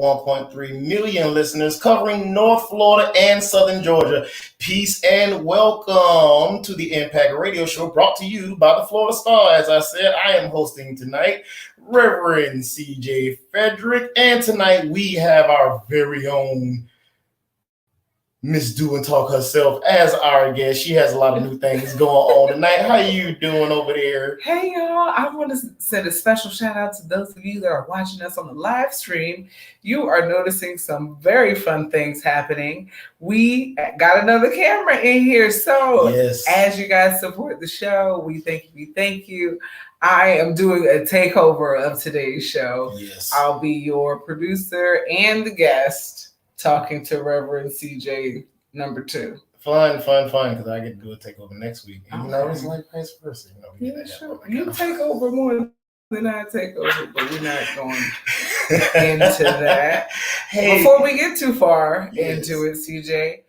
1.3 million listeners covering North Florida and Southern Georgia. Peace and welcome to the Impact Radio Show brought to you by the Florida Star. As I said, I am hosting tonight, Reverend J Frederick, and tonight we have our very own Miss Do and Talk herself as our guest. She has a lot of new things going on tonight. How you doing over there? Hey, y'all. I want to send a special shout out to those of you that are watching us on the live stream. You are noticing some very fun things happening. We got another camera in here. So yes, as you guys support the show, we thank you. I am doing a takeover of today's show. Yes. I'll be your producer and the guest, talking to Reverend CJ number 2. Fun, because I get to do a takeover next week. And, it's like vice versa. Yeah, sure. You take over more than I take over, but we're not going into that. Hey, before we get too far into it, CJ,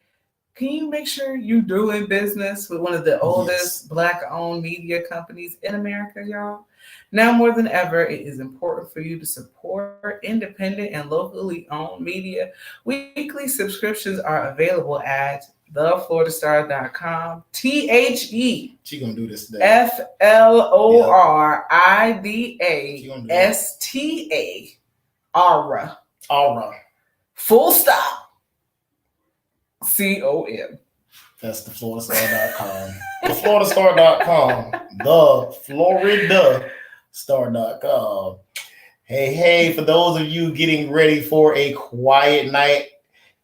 can you make sure you're doing business with one of the oldest Black-owned media companies in America, y'all? Now more than ever, it is important for you to support independent and locally owned media. Weekly subscriptions are available at thefloridastar.com. THE. She gonna do this today. FLORIDASTA. Aura. Full stop. COM. That's thefloridastar.com. Thefloridastar.com. thefloridastar.com. Hey, for those of you getting ready for a quiet night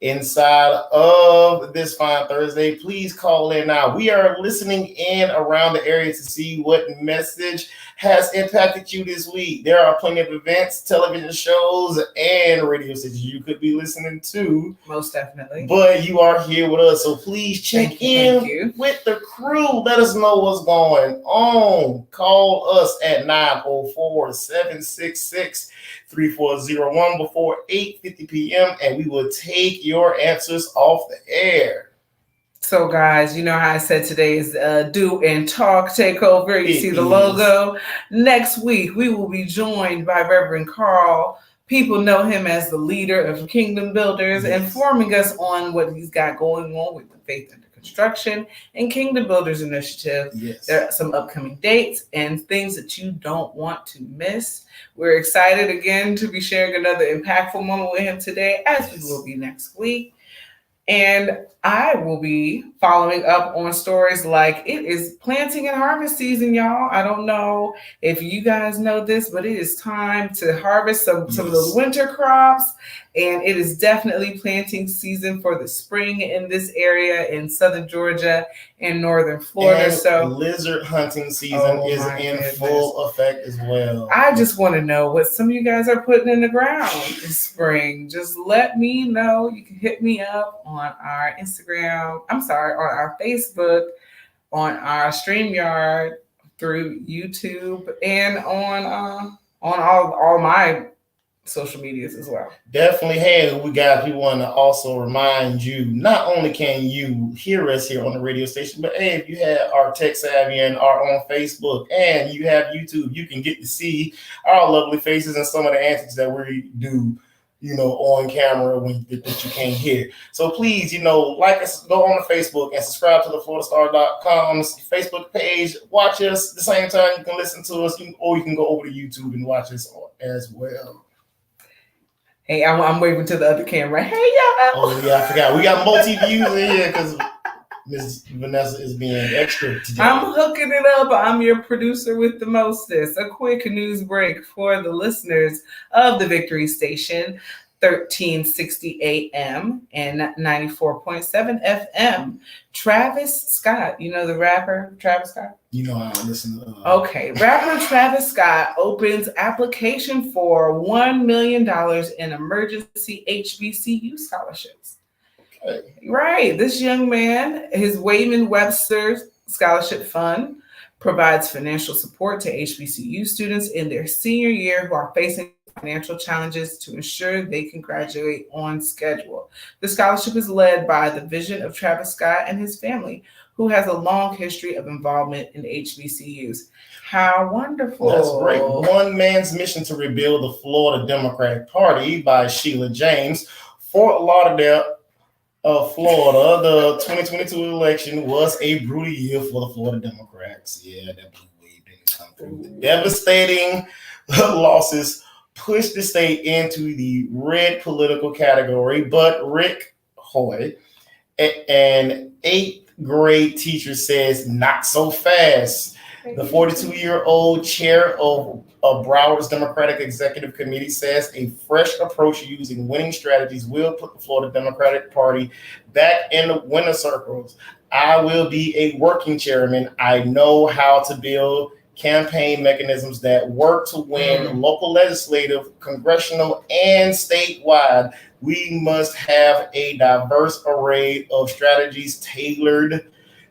inside of this fine Thursday, please call in now. We are listening in around the area to see what message has impacted you this week. There are plenty of events, television shows, and radio stations you could be listening to. Most definitely. But you are here with us, so please check in with the crew. Let us know what's going on. Call us at 904-766-3401 before 8:50 p.m. and we will take your answers off the air. So, guys, you know how I said today is Do and Talk Takeover. You see the logo. Next week, we will be joined by Reverend Carl. People know him as the leader of Kingdom Builders, informing us on what he's got going on with the Faith Under Construction and Kingdom Builders Initiative. Yes. There are some upcoming dates and things that you don't want to miss. We're excited again to be sharing another impactful moment with him today, as we will be next week. And I will be following up on stories like it is planting and harvest season, y'all. I don't know if you guys know this, but it is time to harvest some of those winter crops. And it is definitely planting season for the spring in this area in Southern Georgia and Northern Florida. And so lizard hunting season is in full effect as well. I just want to know what some of you guys are putting in the ground this spring. Just let me know. You can hit me up on our Instagram. On our Facebook, on our StreamYard, through YouTube, and on all my social medias as well. Definitely. Hey, we want to also remind you, not only can you hear us here on the radio station, but hey, if you have our tech savvy and are on Facebook and you have YouTube, you can get to see our lovely faces and some of the antics that we do, on camera that you can't hear. So please, like us, go on the Facebook and subscribe to the FloridaStar.com Facebook page. Watch us at the same time. You can listen to us, or you can go over to YouTube and watch us as well. Hey, I'm waving to the other camera. Hey, y'all. Oh, yeah, I forgot. We got multi-views in here because Miss Vanessa is being extra today. I'm hooking it up. I'm your producer with the mostest. A quick news break for the listeners of the Victory Station, 1360 AM and 94.7 FM. Travis Scott, the rapper Travis Scott? I listen to Okay, rapper Travis Scott opens application for $1 million in emergency HBCU scholarships. Okay. Right, this young man, his Wayman Webster Scholarship Fund provides financial support to HBCU students in their senior year who are facing financial challenges to ensure they can graduate on schedule. The scholarship is led by the vision of Travis Scott and his family, who has a long history of involvement in HBCUs. How wonderful. That's great. One Man's Mission to Rebuild the Florida Democratic Party by Sheila James. Fort Lauderdale, Florida, the 2022 election was a brutal year for the Florida Democrats. Yeah, that blue wave didn't come through. Devastating losses pushed the state into the red political category, but Rick Hoy, an 8th grade teacher, says not so fast. The 42-year-old chair of Broward's Democratic Executive Committee says a fresh approach using winning strategies will put the Florida Democratic Party back in the winner circles. I will be a working chairman. I know how to build campaign mechanisms that work to win local, legislative, congressional, and statewide. We must have a diverse array of strategies tailored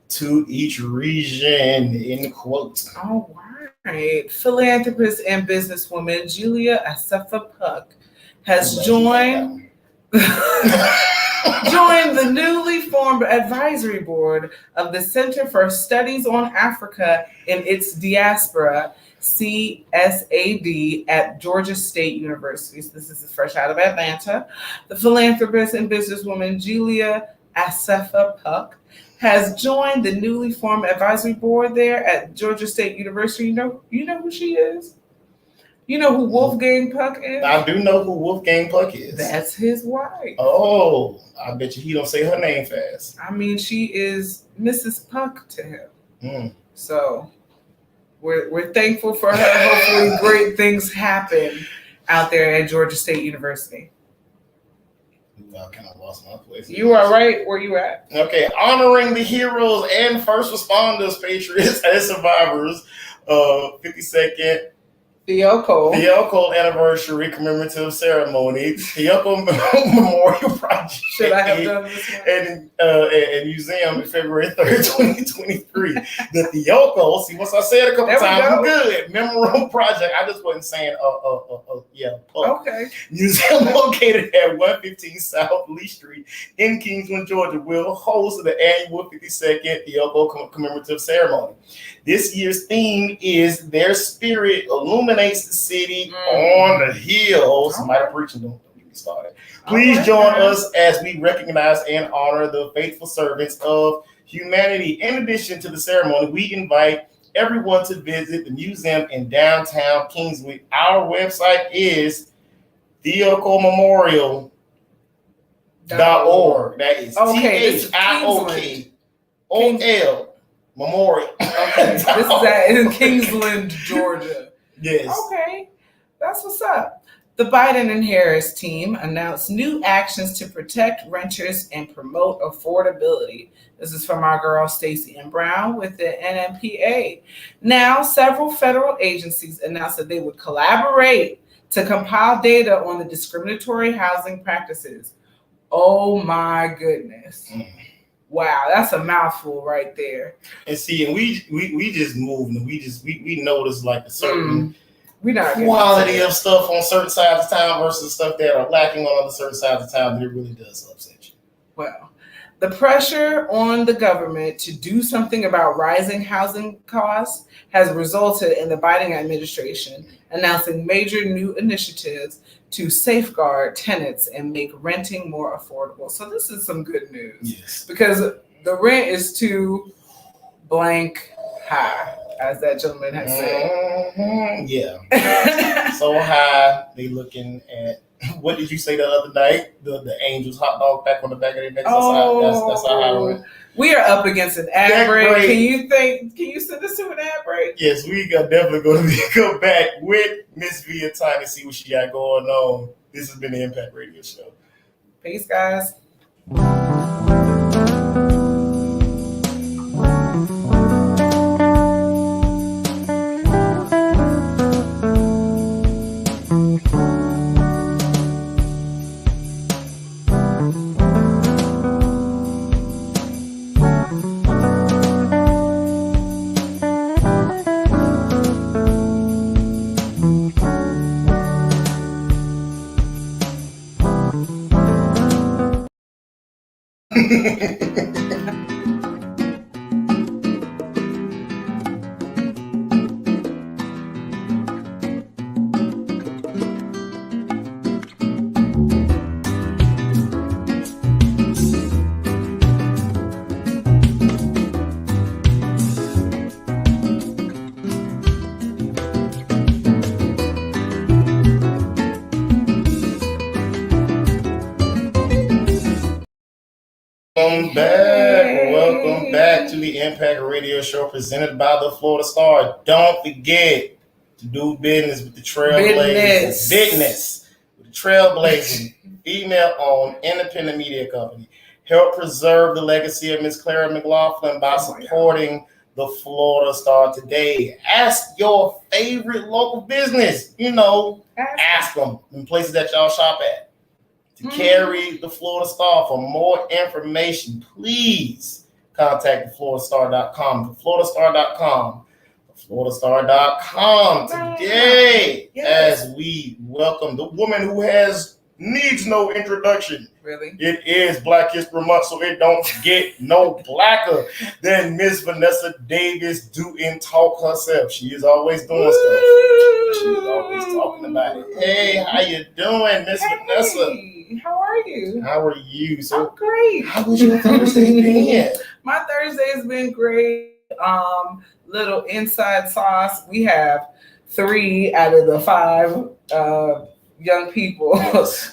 to each region, in quotes. All right. Philanthropist and businesswoman Julia Asefa Puck has joined the newly formed advisory board of the Center for Studies on Africa and its Diaspora, CSAD, at Georgia State University. So this is fresh out of Atlanta. The philanthropist and businesswoman Julia Asefa Puck has joined the newly formed advisory board there at Georgia State University. You know who she is? You know who Wolfgang Puck is? I do know who Wolfgang Puck is. That's his wife. Oh, I bet you he don't say her name fast. I mean, she is Mrs. Puck to him. So we're thankful for her. Hopefully great things happen out there at Georgia State University. I kind of lost my place. You are right where you at. Okay, honoring the heroes and first responders, patriots, and survivors. 52nd Theoko anniversary commemorative ceremony. Theoko Memorial Project. Should I have done this one? And museum in February 3rd, 2023. The Theoko, see, once I said a couple times, I'm good. Memorial Project. I just wasn't saying, Okay. Museum located at 115 South Lee Street in Kingsland, Georgia, will host the annual 52nd Theoko commemorative ceremony. This year's theme is Their Spirit Illuminates the City on the Hill. Somebody preaching, don't get me started. Please join us as we recognize and honor the faithful servants of humanity. In addition to the ceremony, we invite everyone to visit the museum in downtown Kingswood. Our website is theokomemorial.org. That is THIOKOL Memorial. Okay, this is in Kingsland, Georgia. Yes. Okay, that's what's up. The Biden and Harris team announced new actions to protect renters and promote affordability. This is from our girl Stacey M. Brown with the NMPA. Now, several federal agencies announced that they would collaborate to compile data on the discriminatory housing practices. Oh my goodness. Wow, that's a mouthful right there. And see, and we just moved, and we noticed like a certain quality of stuff on certain sides of town versus stuff that are lacking on other certain sides of town, and it really does upset you. Well, the pressure on the government to do something about rising housing costs has resulted in the Biden administration announcing major new initiatives to safeguard tenants and make renting more affordable. So this is some good news. Yes. Because the rent is too blank high, as that gentleman has said. Yeah. So high, they looking at, what did you say the other night? The Angels hot dog back on the back of their neck. That's how high rent. We are up against an ad break. Can you send us to an ad break? Yes, we are definitely going to go back with Miss Via Time to see what she got going on. This has been the Impact Radio Show. Peace, guys. Welcome back to the Impact Radio Show presented by the Florida Star. Don't forget to do business with the Trailblazers. Business with the Trailblazers, female-owned independent media company. Help preserve the legacy of Miss Clara McLaughlin by supporting the Florida Star today. Ask your favorite local business. Ask them in places that y'all shop at to carry the Florida Star. For more information, please contact thefloridastar.com. Thefloridastar.com. Thefloridastar.com today as we welcome the woman who needs no introduction. Really? It is Black History Month, so it don't get no blacker than Miss Vanessa Davis doing talk herself. She is always doing stuff. She is always talking about it. Hey, how you doing, Miss Vanessa? How are you? How are you? I'm great. How was your Thursday been? My Thursday's been great. Little inside sauce. We have 3 out of the 5 young people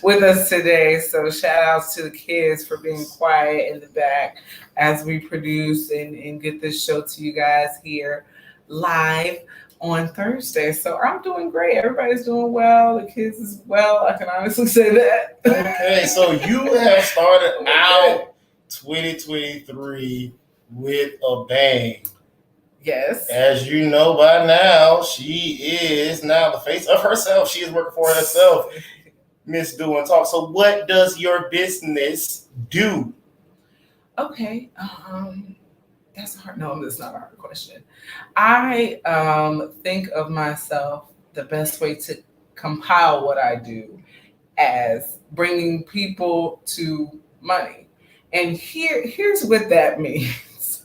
with us today. So shout outs to the kids for being quiet in the back as we produce and get this show to you guys here live on Thursday. So I'm doing great. Everybody's doing well. The kids as well. I can honestly say that. Okay, so you have started out 2023 with a bang. Yes. As you know by now, she is now the face of herself. She is working for herself, Miss Doing Talk. So what does your business do? Okay. That's hard. No, that's not a hard question. I think of myself the best way to compile what I do as bringing people to money. And here's what that means.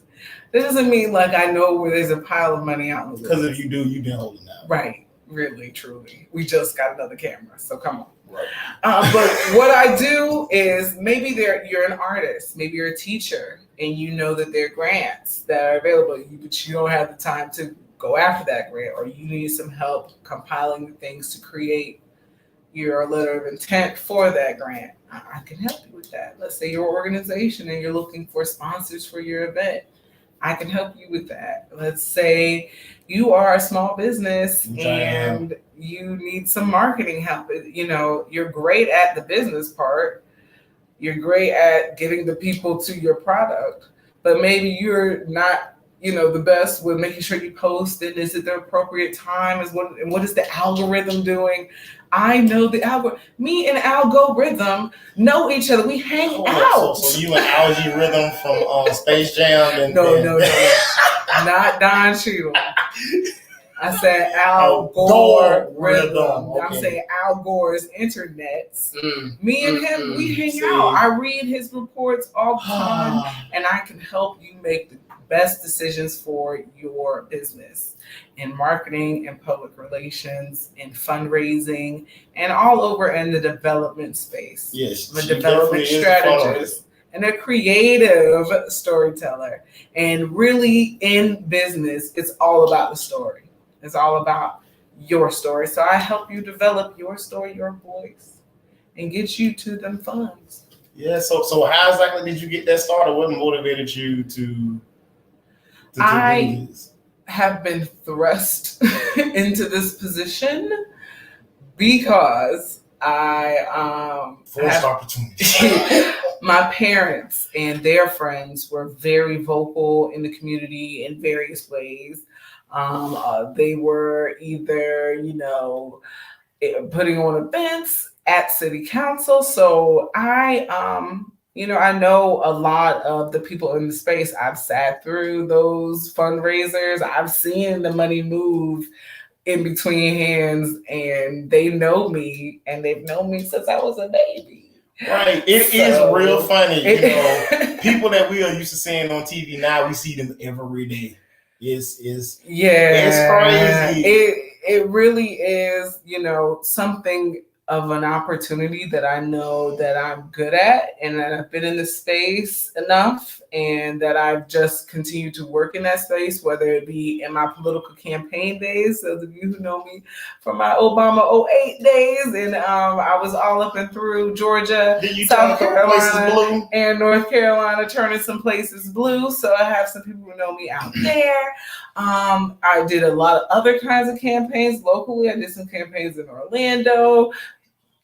That doesn't mean like I know where there's a pile of money out in the woods. Because if you do, you've been holding out. Right. Really, truly. We just got another camera, so come on. Right. But what I do is maybe you're an artist, maybe you're a teacher, and you know that there are grants that are available, but you don't have the time to go after that grant, or you need some help compiling the things to create your letter of intent for that grant. I can help you with that. Let's say you're an organization and you're looking for sponsors for your event. I can help you with that. Let's say you are a small business and you need some marketing help. You're great at the business part. You're great at getting the people to your product, but maybe you're not, the best with making sure you post and is it the appropriate time? What is the algorithm doing? I know the algorithm. Me and algorithm know each other. We hang out. So you an algorithm from Space Jam? No. Not Don Cheadle. I said algorithm. Okay. I'm saying Al Gore's internets. Me and him, we hang out. I read his reports all the time, and I can help you make the best decisions for your business in marketing and public relations and fundraising and all over in the development space. Yes, I'm a development strategist and a creative storyteller. And really in business, it's all about the story. It's all about your story. So I help you develop your story, your voice, and get you to them funds. Yeah, so how exactly did you get that started? What motivated you to I have been thrust into this position because I forced opportunity. My parents and their friends were very vocal in the community in various ways. They were either, putting on events at city council. So I know a lot of the people in the space. I've sat through those fundraisers. I've seen the money move in between hands, and they know me, and they've known me since I was a baby. Right. It is real funny. People that we are used to seeing on TV now, we see them every day. It's crazy. It really is, something of an opportunity that I know that I'm good at and that I've been in the space enough and that I've just continued to work in that space, whether it be in my political campaign days, those of you who know me from my Obama 08 days, and I was all up and through Georgia, South Carolina, and North Carolina, turning some places blue. So I have some people who know me out there. I did a lot of other kinds of campaigns locally. I did some campaigns in Orlando,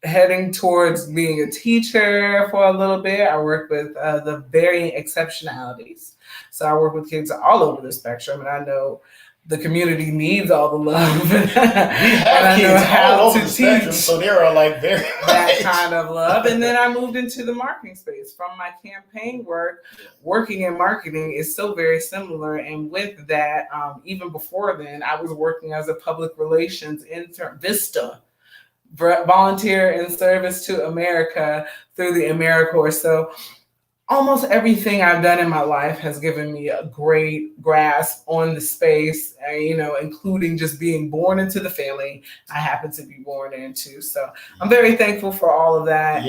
heading towards being a teacher for a little bit. I work with the varying exceptionalities. So I work with kids all over the spectrum, and I know the community needs all the love. We have kids all over the spectrum, so there are that kind of love. And then I moved into the marketing space from my campaign work. Working in marketing is so very similar, and with that, even before then, I was working as a public relations intern, Vista. Volunteer in service to America through the AmeriCorps. So almost everything I've done in my life has given me a great grasp on the space, including just being born into the family I happen to be born into. So I'm very thankful for all of that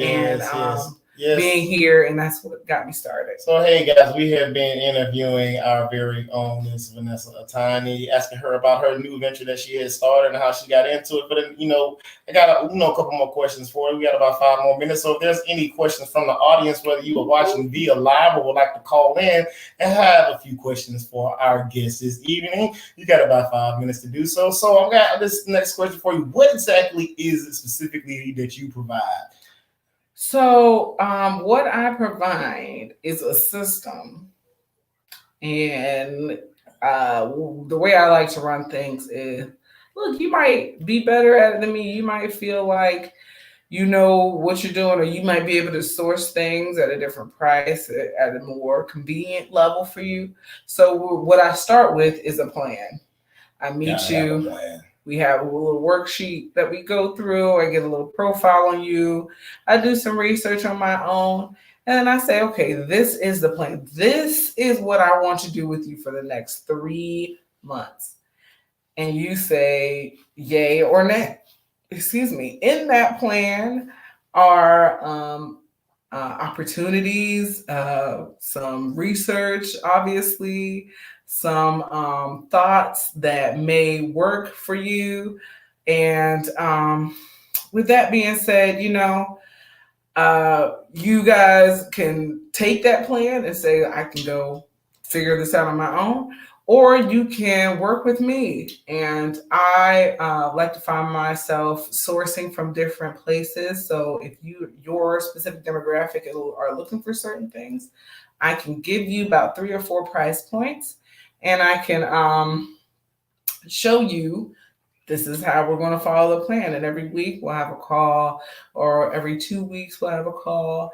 being here, and that's what got me started. So hey guys, we have been interviewing our very own Miss Vanessa Atani, asking her about her new venture that she has started and how she got into it. But I got a couple more questions for her. We got about 5 more minutes. So if there's any questions from the audience, whether you are watching via live or would like to call in and have a few questions for our guests this evening, you got about 5 minutes to do so. So I've got this next question for you. What exactly is it specifically that you provide? So what I provide is a system, and the way I like to run things is, look, you might be better at it than me. You might feel like you know what you're doing, or you might be able to source things at a different price at a more convenient level for you. So what I start with is a plan. I meet you. We have a little worksheet that we go through. I get a little profile on you. I do some research on my own. And I say, okay, this is the plan. This is what I want to do with you for the next 3 months. And you say yay or nay. Excuse me. In that plan are opportunities, some research, obviously, some thoughts that may work for you. And with that being said, you guys can take that plan and say, I can go figure this out on my own, or you can work with me. And I like to find myself sourcing from different places. So if your specific demographic are looking for certain things, I can give you about 3 or 4 price points, and I can show you this is how we're going to follow the plan. And every week we'll have a call, or every 2 weeks we'll have a call.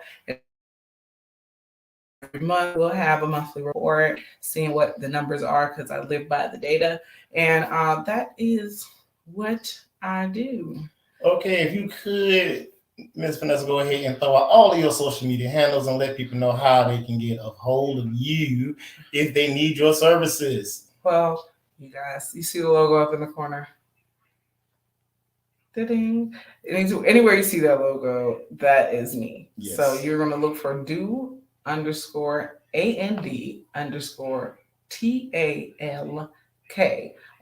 Every month we'll have a monthly report, seeing what the numbers are, because I live by the data. And that is what I do. Okay, if you could, Ms. Vanessa, go ahead and throw out all of your social media handles and let people know how they can get a hold of you if they need your services. Well, you guys, you see the logo up in the corner? Da-ding. Anywhere you see that logo, that is me. Yes. So you're going to look for do_AND_TALK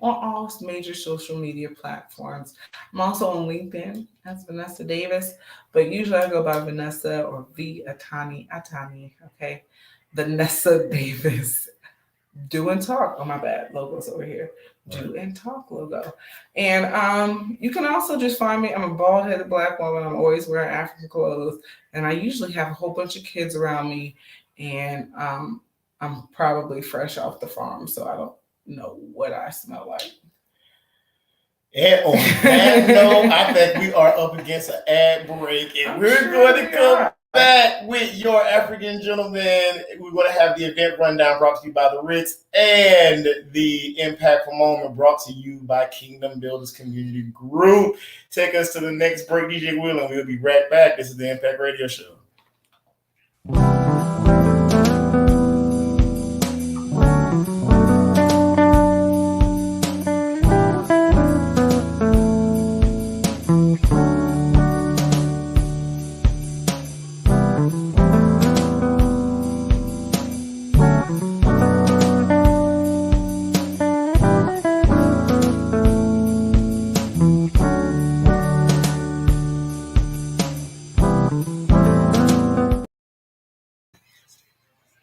on all major social media platforms. I'm also on LinkedIn as Vanessa Davis, but usually I go by Vanessa or V Atani, okay? Vanessa Davis. Do and Talk. Oh, my bad. Logo's over here. Do and Talk logo. And you can also just find me. I'm a bald-headed Black woman. I'm always wearing African clothes. And I usually have a whole bunch of kids around me. And I'm probably fresh off the farm, so I don't know what I smell like. And on that note, I think we are up against an ad break. And we're going to come back with your African gentleman. We're going to have the event rundown brought to you by the Ritz, and the impactful moment brought to you by Kingdom Builders Community Group. Take us to the next break, DJ Will, and we'll be right back. This is the Impact Radio Show.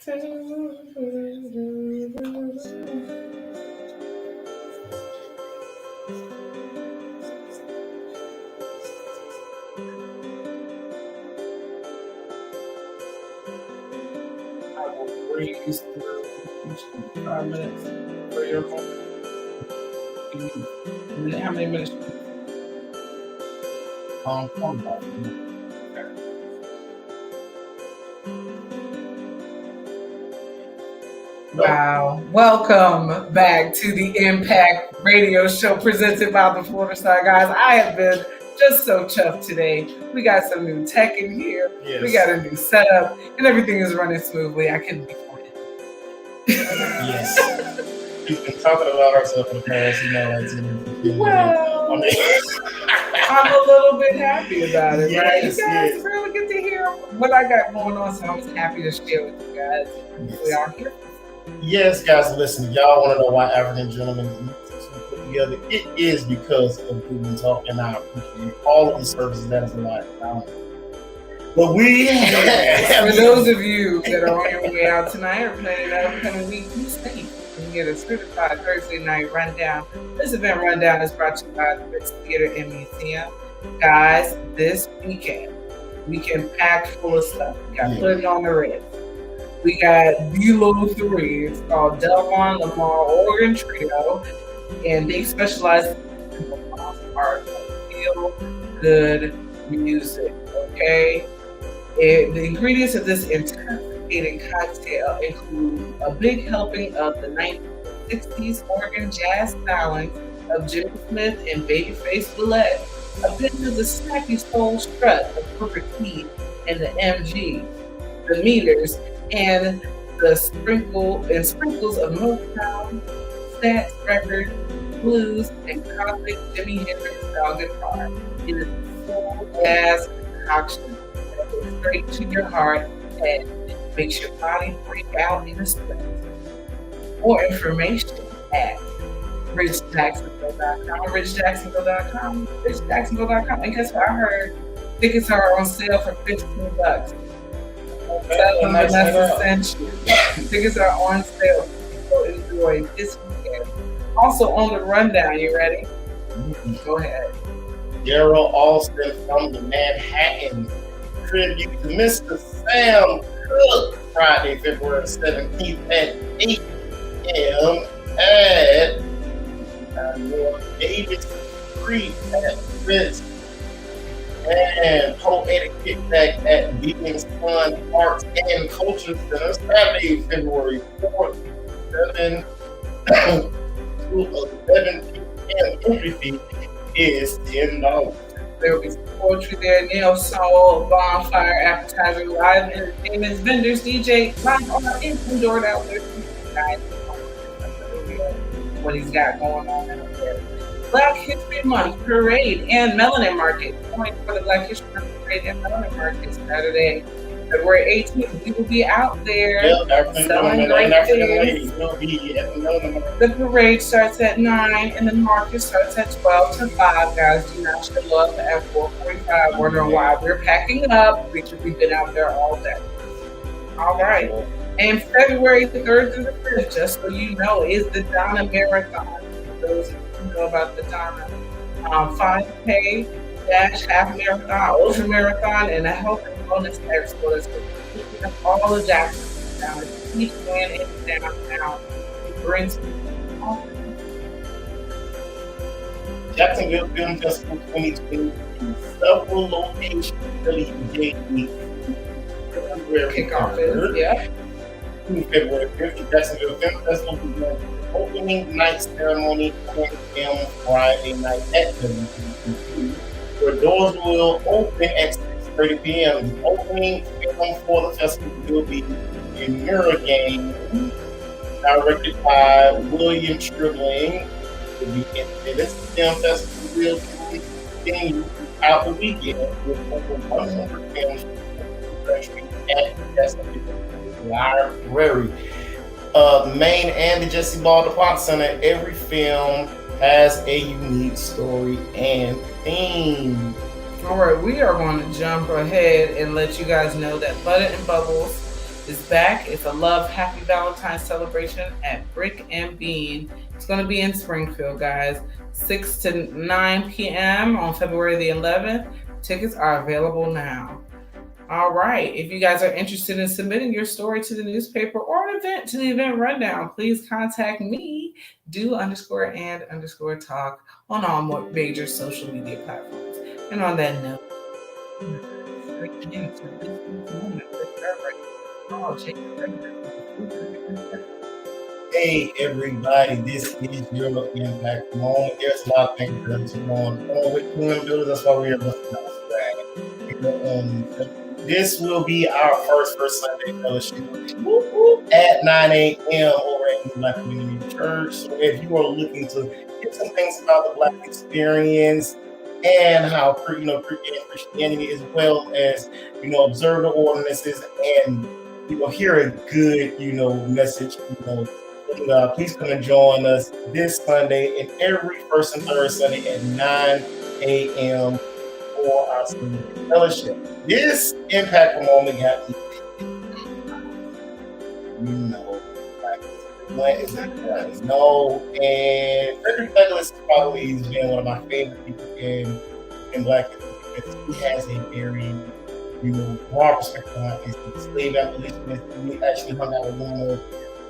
Breeze through 5 minutes for your home. How many minutes? Wow. Welcome back to the Impact Radio Show presented by the Florida Star Guys. I have been just so chuffed today. We got some new tech in here. Yes. We got a new setup, and everything is running smoothly. I couldn't be quiet. Yes. We've been talking about ourselves in the past, Well, I'm a little bit happy about it, right? You guys really get to hear what I got going on, so I'm just happy to share with you guys. We are here. Yes, guys, listen, y'all want to know why African gentlemen put together? It is because of Google Talk, and I appreciate all of the services that is a lot. But we for those of you that are on your way out tonight or planning an upcoming week, be safe. You can get a certified Thursday night rundown. This event rundown is brought to you by the Ritz Theater and Museum. Guys, this weekend packed full of stuff. We got Put It on the Ritz. We got Below 3. It's called Delmon Lamar Organ Trio, and they specialize in art, feel good music. Okay, the ingredients of this intoxicating cocktail include a big helping of the 1960s organ jazz stylings of Jimmy Smith and Babyface Willette, a bit of the snappy soul strut of Booker T and the MG, the Meters, and the sprinkles of Motown, Stats Records, blues, and cosmic Jimi Hendrix style guitar. It is a full jazz concoction that goes straight to your heart and makes your body break out in a sweat. More information at richjacksonville.com, richjacksonville.com. And guess what? I heard tickets are on sale for $15. Vanessa sent you. Tickets are on sale. So enjoy this weekend. Also on the rundown, you ready? Go ahead. Daryl Alston from the Manhattan tribute to Mr. Sam Cooke, Friday, February 17th at 8 a.m. at Davis Street at Ritz. And poetic kickback at Beacon Sun Arts and Culture Center, Saturday, February 4th, 7 to 11 p.m. Entry fee is $10. There will be some poetry there, Neil Soul, bonfire, appetizer, live entertainment, vendors, DJ, live art, and indoor outdoor. What he's got going on out there. Black History Month Parade and Melanin Market. Going for the Black History Month Parade and Melanin Market Saturday, February 18th. We will be out there selling great things. The parade starts at 9 and the market starts at 12 to 5. Guys, do not show up at 4:45. Wondering why we're packing up because we've been out there all day. All right. And February 3rd through the 5th, just so you know, is the Donna Marathon. For those who know about the Donna 5K dash half marathon, ultra marathon, and a health and wellness expo that's picking up all of Jacksonville down at each land in downtown. It brings Jacksonville Film Festival 2020 in several locations really engaged kickoff is, yeah. February 5th, the Jacksonville Film Festival began opening night ceremony on film Friday night at WCGL, where doors will open at 6:30 p.m. The opening film for the festival will be a mirror game directed by William Stribling. This film festival will continue throughout the weekend with over 100 films at Jacksonville Library. Main and the Jesse Ball DuPont Center, every film has a unique story and theme. All right, we are going to jump ahead and let you guys know that Butter and Bubbles is back. It's a Love Happy Valentine's celebration at Brick and Bean. It's going to be in Springfield, guys. 6 to 9 p.m. on February the 11th. Tickets are available now. All right. If you guys are interested in submitting your story to the newspaper or an event to the event rundown, please contact me, do_and_talk on all major social media platforms. And on that note, again, to this moment with J Frederick II. Hey everybody, this is your impact moment. There's a lot of things that's going on with Twin Builders. That's why we're listening to this will be our first Sunday fellowship at 9 a.m. over at the Black Community Church. So if you are looking to get some things about the Black experience and how Christianity, as well as observe the ordinances and hear a good message, please come and join us this Sunday and every first and third Sunday at 9 a.m. for our Sunday fellowship. This impactful moment got and Frederick Douglass probably has been one of my favorite people in Black history because he has a very broad perspective on his slave abolitionist. We actually hung out with one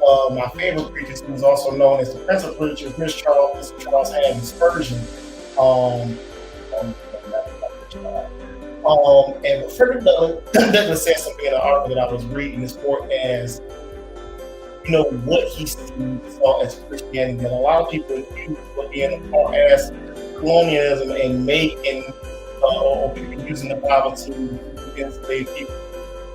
of my favorite preachers, who was also known as the Prince of Preachers, Mr. Charles Haddon Spurgeon. And Frederick Douglass said something in an article that I was reading as far as what he saw as Christianity, that a lot of people use what being a part as colonialism and making or people using the Bible to enslave people.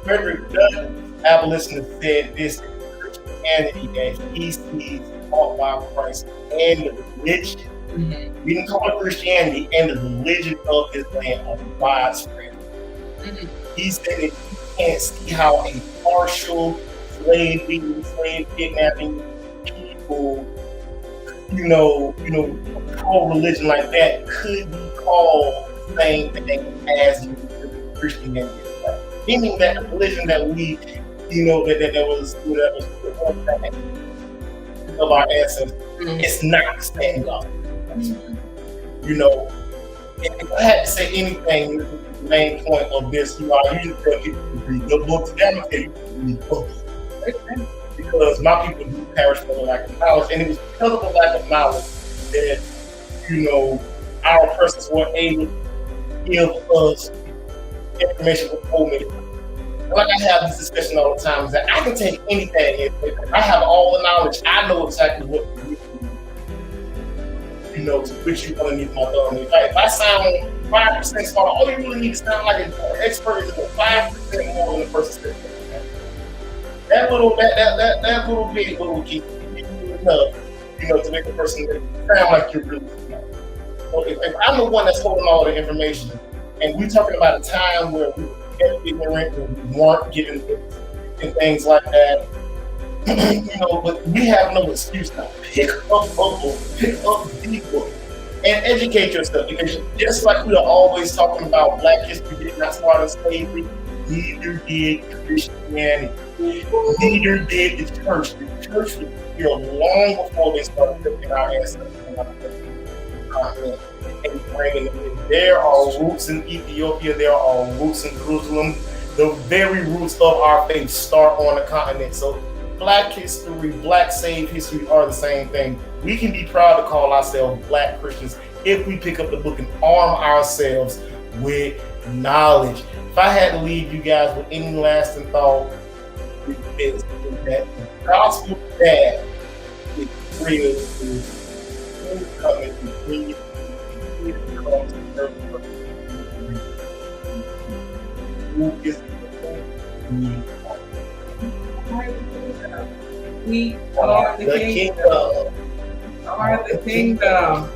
Frederick Douglass, abolitionist, said this Christianity that he sees taught by Christ and the religion. Mm-hmm. We didn't call it Christianity, and the religion of this land are widespread. Mm-hmm. He said that you can't see how a partial slave kidnapping people, call religion like that could be called the same thing as Christianity. Right? Meaning that the religion that we, that was of our ancestors, mm-hmm. It's not the same God. Mm-hmm. If I had to say anything, the main point of this, I usually tell people to read the books. I'm going to tell you to read books. Because my people do perish for the lack of knowledge. And it was because of the lack of knowledge that, our persons weren't able to give us information before me. Like I have this discussion all the time, is that I can take anything. If I have all the knowledge, I know exactly what to do. To put you underneath my thumb. If I sound 5% smart, all you really need to sound like an expert is 5% more than the person said. That little bit will keep you enough, to make the person sound like you're really smart. So if I'm the one that's holding all the information, and we're talking about a time where we were ignorant, where we weren't given books and things like that, but we have no excuse now. Pick up a book, pick up the book, and educate yourself. Because just like we are always talking about Black history did not start in slavery, neither did Christianity. Neither did the church. The church was here long before they started picking our ancestors and bringing them in. There are roots in Ethiopia. There are roots in Jerusalem. The very roots of our faith start on the continent. So Black history, Black saved history are the same thing. We can be proud to call ourselves Black Christians if we pick up the book and arm ourselves with knowledge. If I had to leave you guys with any lasting thought, is that the gospel that is real is coming to bring who is we are the kingdom. Are the kingdom.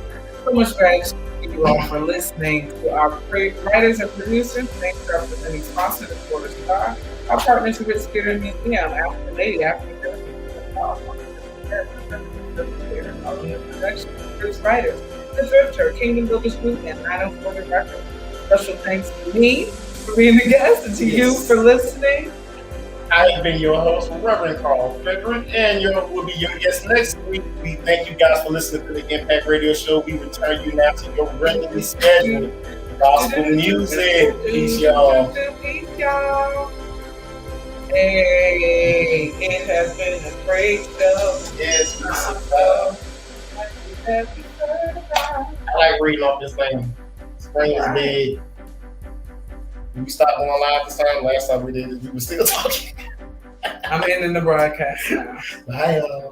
So much gratitude to you all for listening to our writers and producers. Thanks to our presenting sponsor, the Quarter Star. Our partners with Spirit Museum, African Lady, African Production, Bruce Writers, The Drifter, Kingdom Builders Group, and 904 Records. Special thanks to me for being the guest and to you for listening. I have been your host, Reverend Carl Frederick, and will be your guest next week. We thank you guys for listening to the Impact Radio Show. We return you now to your regularly scheduled gospel music. Peace, y'all. Peace, y'all. Hey, it has been a great show. Yes, I like reading off this thing. Spring is big. We stopped going live this time. Last time we did it, we were still talking. I'm ending the broadcast now. Bye, y'all.